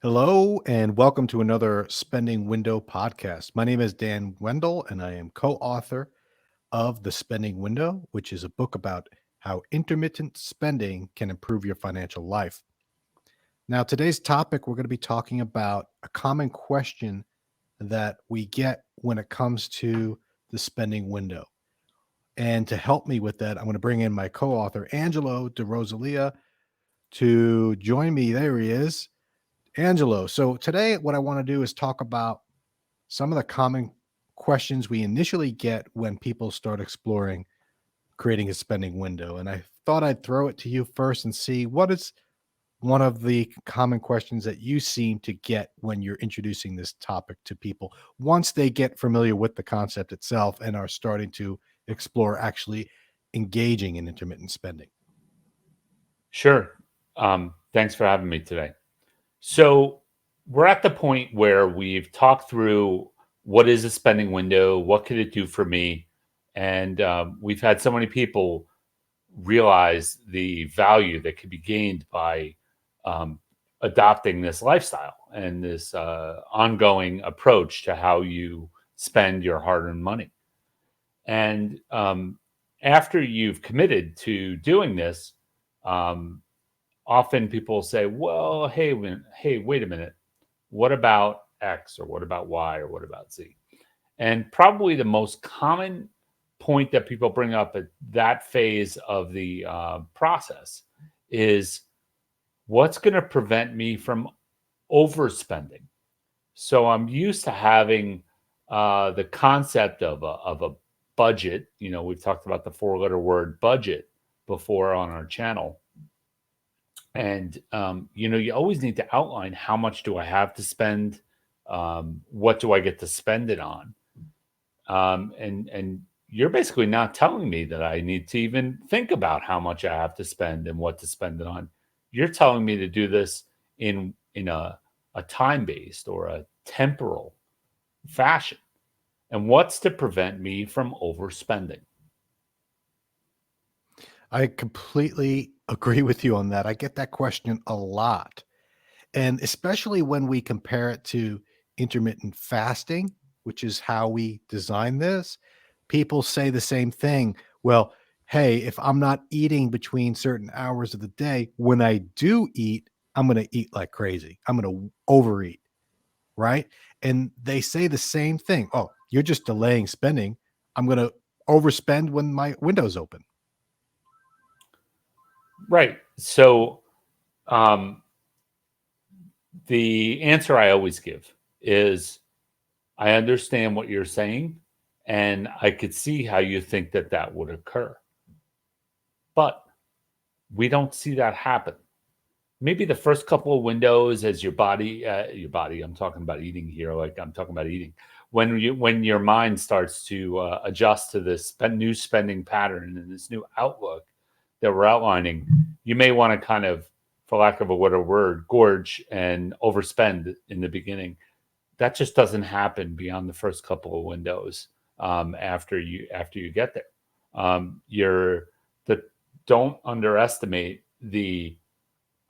Hello, and welcome to another Spending Window podcast. My name is Dan Wendell, and I am co author of The Spending Window, which is a book about how intermittent spending can improve your financial life. Now, today's topic, we're going to be talking about a common question that we get when it comes to the spending window. And to help me with that, I'm going to bring in my co author, Angelo De Rosalia, to join me. There he is. Angelo. So today, what I want to do is talk about some of the common questions we initially get when people start exploring creating a spending window. And I thought I'd throw it to you first and see what is one of the common questions that you seem to get when you're introducing this topic to people once they get familiar with the concept itself and are starting to explore actually engaging in intermittent spending. Sure. Thanks for having me today. So, we're at the point where we've talked through what is a spending window, what could it do for me, and we've had so many people realize the value that could be gained by um, adopting this lifestyle and this ongoing approach to how you spend your hard-earned money. And after you've committed to doing this, um, often people say, "Well, hey, wait a minute. What about X or what about Y or what about Z?" And probably the most common point that people bring up at that phase of the process is what's going to prevent me from overspending. So I'm used to having the concept of a budget. You know, we've talked about the four-letter word budget before on our channel, and you always need to outline how much do I have to spend, what do I get to spend it on, and you're basically not telling me that I need to even think about how much I have to spend and what to spend it on. You're telling me to do this in a time based or a temporal fashion, and what's to prevent me from overspending? I completely agree with you on that. I get that question a lot. And especially when we compare it to intermittent fasting, which is how we design this, people say the same thing. Well, hey, if I'm not eating between certain hours of the day, when I do eat, I'm going to eat like crazy. I'm going to overeat, right? And they say the same thing. Oh, you're just delaying spending. I'm going to overspend when my window's open. Right. So um, the answer I always give is I understand what you're saying, and I could see how you think that that would occur. But we don't see that happen. Maybe the first couple of windows as your body, I'm talking about eating here, like I'm talking about eating. When your mind starts to adjust to this new spending pattern and this new outlook that we're outlining, you may want to kind of, for lack of a better word, gorge and overspend in the beginning. That just doesn't happen beyond the first couple of windows after you get there. You're the Don't underestimate the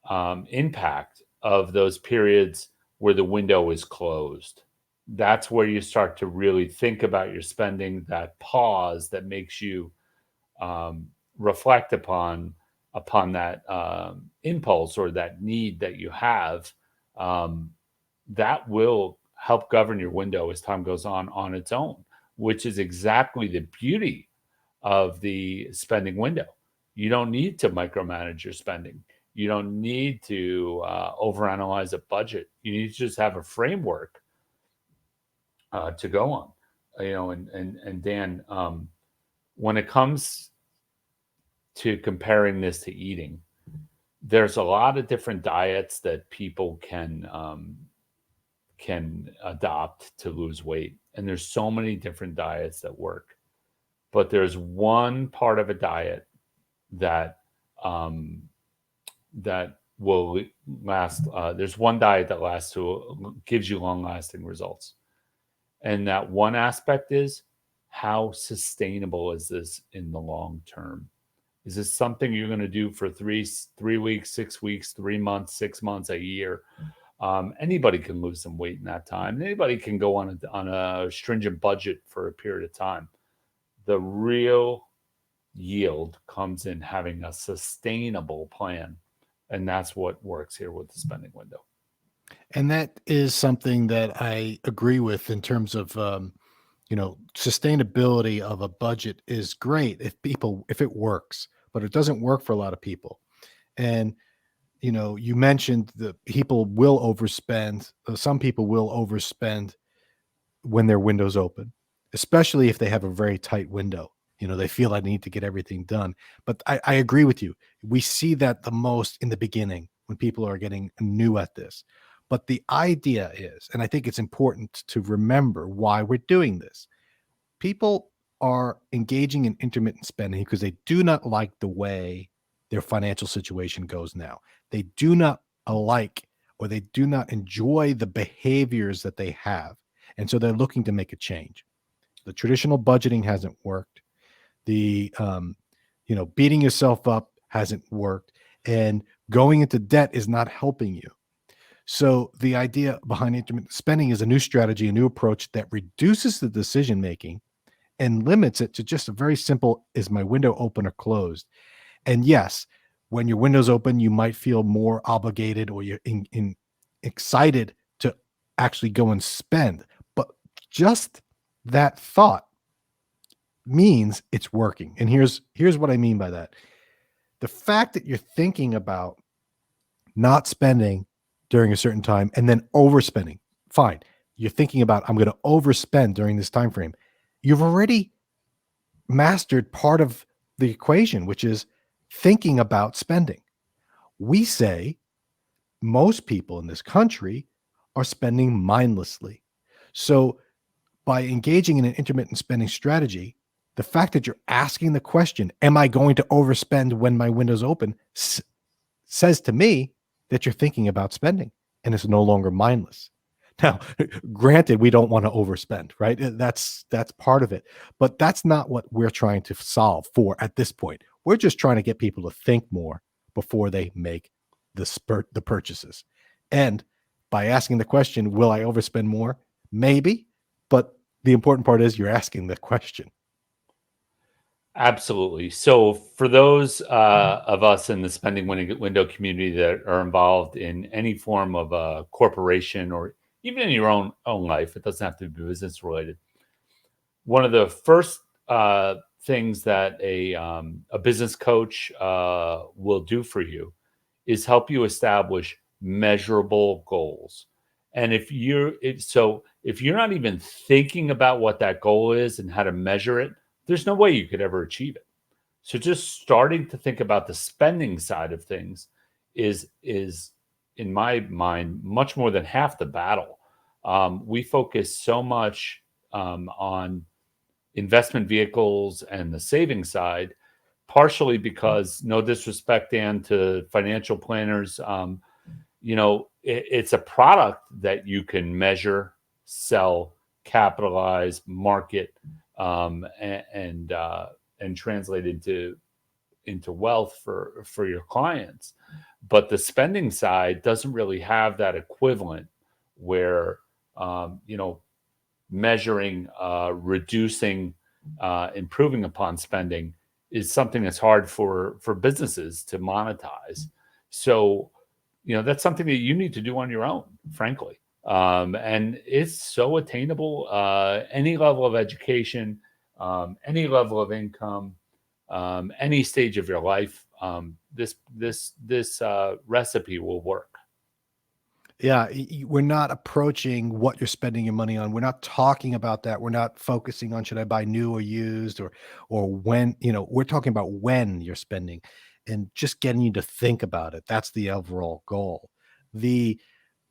impact of those periods where the window is closed. That's where you start to really think about your spending. That pause that makes you um, reflect upon that impulse or that need that you have. Um, that will help govern your window as time goes on its own, which is exactly the beauty of the spending window. You don't need to micromanage your spending. You don't need to overanalyze a budget. You need to just have a framework to go on. And Dan, when it comes to comparing this to eating, there's a lot of different diets that people can adopt to lose weight, and there's so many different diets that work. But there's one part of a diet that um, that will last. There's one diet that lasts to gives you long lasting results, and that one aspect is how sustainable is this in the long term? Is this something you're going to do for three weeks, 6 weeks, 3 months, 6 months, a year? Anybody can lose some weight in that time. Anybody can go on a stringent budget for a period of time. The real yield comes in having a sustainable plan, and that's what works here with the spending window. And that is something that I agree with in terms of, sustainability of a budget is great if it works, but it doesn't work for a lot of people. And, you mentioned that people will overspend. Some people will overspend when their window's open, especially if they have a very tight window. They feel I need to get everything done. But I agree with you. We see that the most in the beginning when people are getting new at this. But the idea is, and I think it's important to remember why we're doing this. People are engaging in intermittent spending because they do not like the way their financial situation goes now. They do not like or they do not enjoy the behaviors that they have. And so they're looking to make a change. The traditional budgeting hasn't worked. The beating yourself up hasn't worked, and going into debt is not helping you. So the idea behind intermittent spending is a new strategy, a new approach that reduces the decision making and limits it to just a very simple: is my window open or closed? And yes, when your window's open, you might feel more obligated or you're excited to actually go and spend. But just that thought means it's working. And here's what I mean by that. The fact that you're thinking about not spending during a certain time and then overspending, fine. You're thinking about, I'm going to overspend during this time frame. You've already mastered part of the equation, which is thinking about spending. We say most people in this country are spending mindlessly. So by engaging in an intermittent spending strategy, the fact that you're asking the question, am I going to overspend when my window's open, says to me that you're thinking about spending and it's no longer mindless. Now, granted, we don't want to overspend, right? That's part of it, but that's not what we're trying to solve for at this point. We're just trying to get people to think more before they make the purchases. And by asking the question, will I overspend more? Maybe, but the important part is you're asking the question. Absolutely. So, for those of us in the spending window community that are involved in any form of a corporation or even in your own life, it doesn't have to be business related. One of the first things that a business coach will do for you is help you establish measurable goals. And if you're not even thinking about what that goal is and how to measure it, there's no way you could ever achieve it. So just starting to think about the spending side of things is in my mind much more than half the battle. We focus so much on investment vehicles and the saving side, partially because, no disrespect, Dan, to financial planners, it's a product that you can measure, sell, capitalize, market, and translate into wealth for your clients. But the spending side doesn't really have that equivalent where measuring, reducing, improving upon spending is something that's hard for businesses to monetize. So, that's something that you need to do on your own, frankly. And it's so attainable. Any level of education, any level of income, any stage of your life, this recipe will work. Yeah, we're not approaching what you're spending your money on. We're not talking about that. We're not focusing on should I buy new or used or when, we're talking about when you're spending and just getting you to think about it. That's the overall goal. The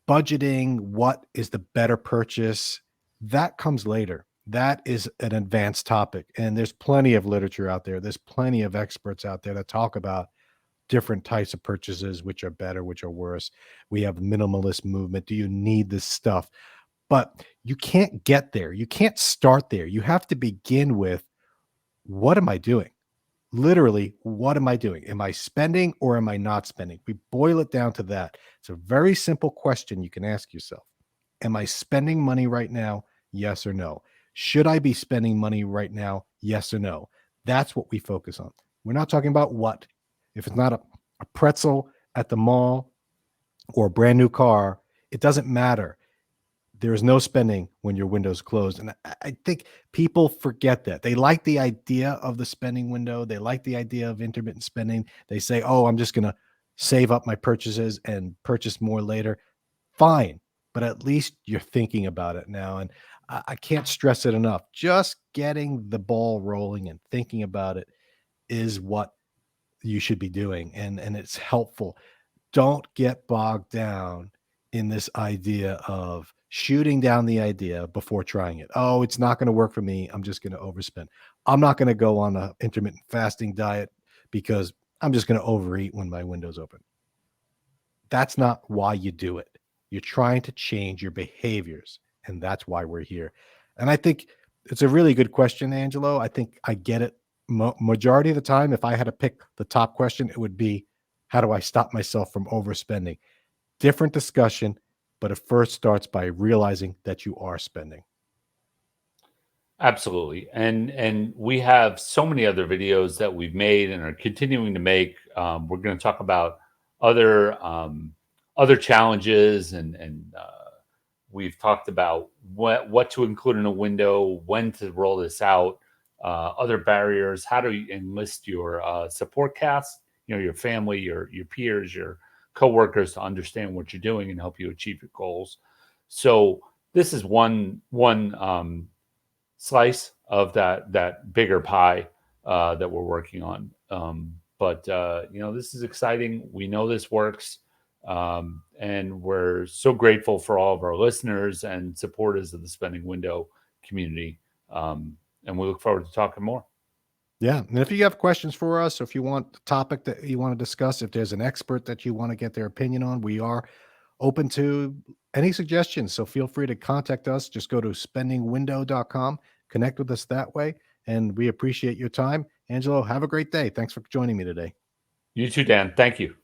budgeting, what is the better purchase, that comes later. That is an advanced topic. And there's plenty of literature out there. There's plenty of experts out there that talk about different types of purchases, which are better, which are worse. We have minimalist movement. Do you need this stuff? But you can't get there. You can't start there. You have to begin with, what am I doing? literally, what am I doing? Am I spending or am I not spending? We boil it down to that. It's a very simple question you can ask yourself. Am I spending money right now? Yes or no? Should I be spending money right now? Yes or no? That's what we focus on. We're not talking about what. If it's not a pretzel at the mall or a brand new car, it doesn't matter. There is no spending when your window's closed. And I think people forget that. They like the idea of the spending window. They like the idea of intermittent spending. They say, oh, I'm just going to save up my purchases and purchase more later. Fine. But at least you're thinking about it now. And I can't stress it enough. Just getting the ball rolling and thinking about it is what you should be doing. And it's helpful. Don't get bogged down in this idea of shooting down the idea before trying it. Oh, it's not going to work for me. I'm just going to overspend. I'm not going to go on a intermittent fasting diet because I'm just going to overeat when my window's open. That's not why you do it. You're trying to change your behaviors, and that's why we're here. And I think it's a really good question, Angelo. I think I get it. Majority of the time, if I had to pick the top question, it would be, how do I stop myself from overspending? Different discussion, but it first starts by realizing that you are spending. Absolutely. And we have so many other videos that we've made and are continuing to make. We're going to talk about other challenges, and we've talked about what to include in a window, when to roll this out, other barriers, how to enlist your support cast, your family, your peers, your coworkers to understand what you're doing and help you achieve your goals. So this is one slice of that bigger pie that we're working on. But this is exciting. We know this works, and we're so grateful for all of our listeners and supporters of the Spending Window community. And we look forward to talking more. Yeah. And if you have questions for us, or if you want a topic that you want to discuss, if there's an expert that you want to get their opinion on, we are open to any suggestions. So feel free to contact us. Just go to spendingwindow.com, connect with us that way. And we appreciate your time. Angelo, have a great day. Thanks for joining me today. You too, Dan. Thank you.